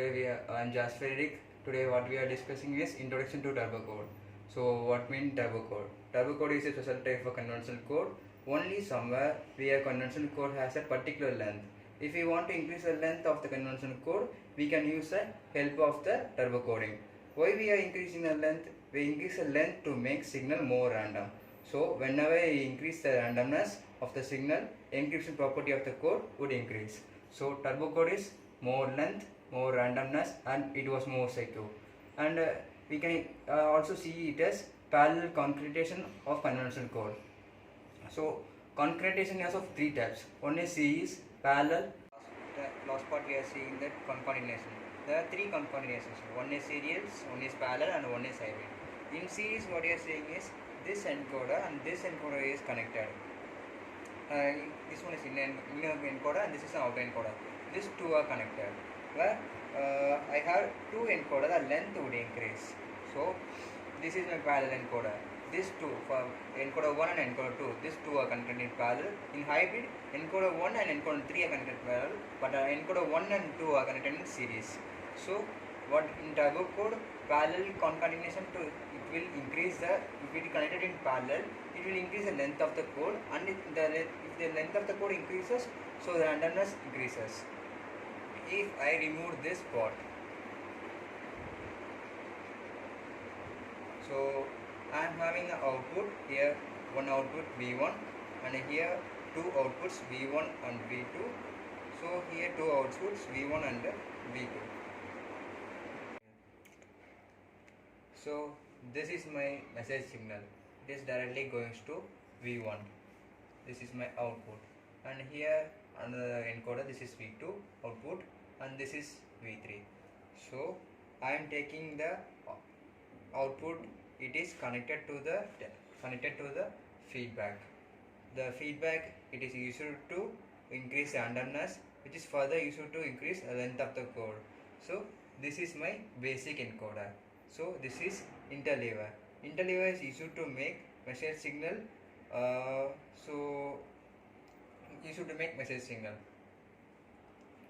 I'm Jas Frederick. Today what we are discussing is introduction to turbo code. So what means turbo code? Turbo code is a special type of conventional code. Only somewhere where conventional code has a particular length. If we want to increase the length of the conventional code, we can use the help of the turbo coding. Why we are increasing the length? We increase the length to make signal more random. So whenever we increase the randomness of the signal, encryption property of the code would increase. So turbo code is more length, more randomness, and it was more secure. And we can also see it as parallel concretation of conventional code. So concretation is of three types. One is series, parallel. The last part we are seeing that concatenation. There are three concatenations. One is serials, one is parallel, and one is hybrid. In series, what we are saying is this encoder and this encoder is connected. This one is inner encoder and this is an outer encoder. These two are connected. Where I have two encoder, the length would increase. So this is my parallel encoder. These two, for encoder 1 and encoder 2, these two are connected in parallel. In hybrid, encoder 1 and encoder 3 are connected in parallel, but encoder 1 and 2 are connected in series. So what in turbo code, parallel concatenation to it will increase the, if it is connected in parallel, it will increase the length of the code, and if the length of the code increases, so the randomness increases. If I remove this part, so I am having an output here, one output V1, and here two outputs V1 and V2. So here two outputs V1 and V2. So this is my message signal. It is directly going to V1. This is my output, and here another encoder. This is V2 output, and this is V3. So I am taking the output. It is connected to the feedback. The feedback, it is used to increase randomness, which is further used to increase the length of the code. So this is my basic encoder. So this is interleaver. Interleaver is used to make message signal. So used to make message signal.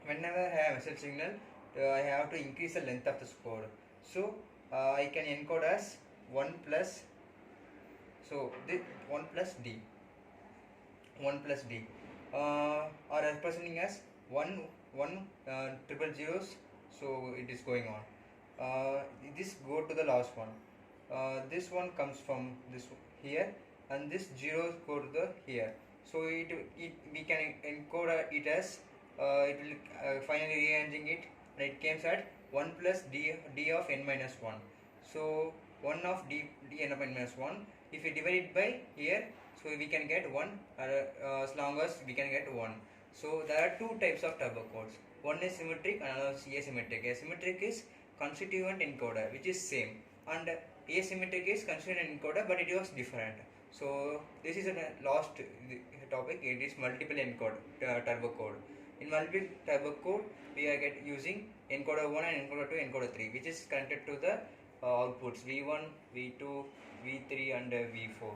Whenever I have message signal, I have to increase the length of the code. So I can encode as 1 plus, so this 1 plus D, are representing as 1 triple zeros. So it is going on. This go to the last one. This one comes from this here, and this zeros go to the here. So we can encode it as it will finally rearranging it, and it comes at 1 plus d of n minus 1. So 1 of d n of n minus 1. If we divide it by here, so we can get 1 as long as we can get 1. So there are two types of turbo codes. One is symmetric and another is asymmetric. Asymmetric is constituent encoder, which is same, and asymmetric is constituent encoder, but it was different. So this is a last topic. It is multiple encode turbo code. In multiple turbo code, we are using encoder 1 and encoder 2, encoder 3, which is connected to the outputs V1, V2, V3 and V4.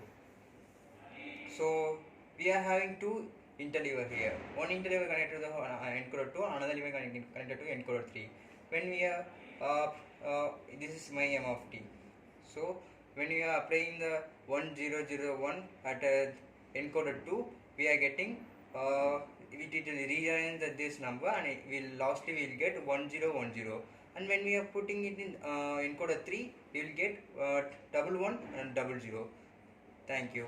So we are having two interleaver here. One interleaver connected to the encoder 2, another lever connected to encoder 3. When we are this is my M of t. So when we are applying the 1001 at encoder 2, we are getting it will rearrange this number, and lastly we will get 1010. And when we are putting it in encoder 3, we will get 11 and 00. Thank you.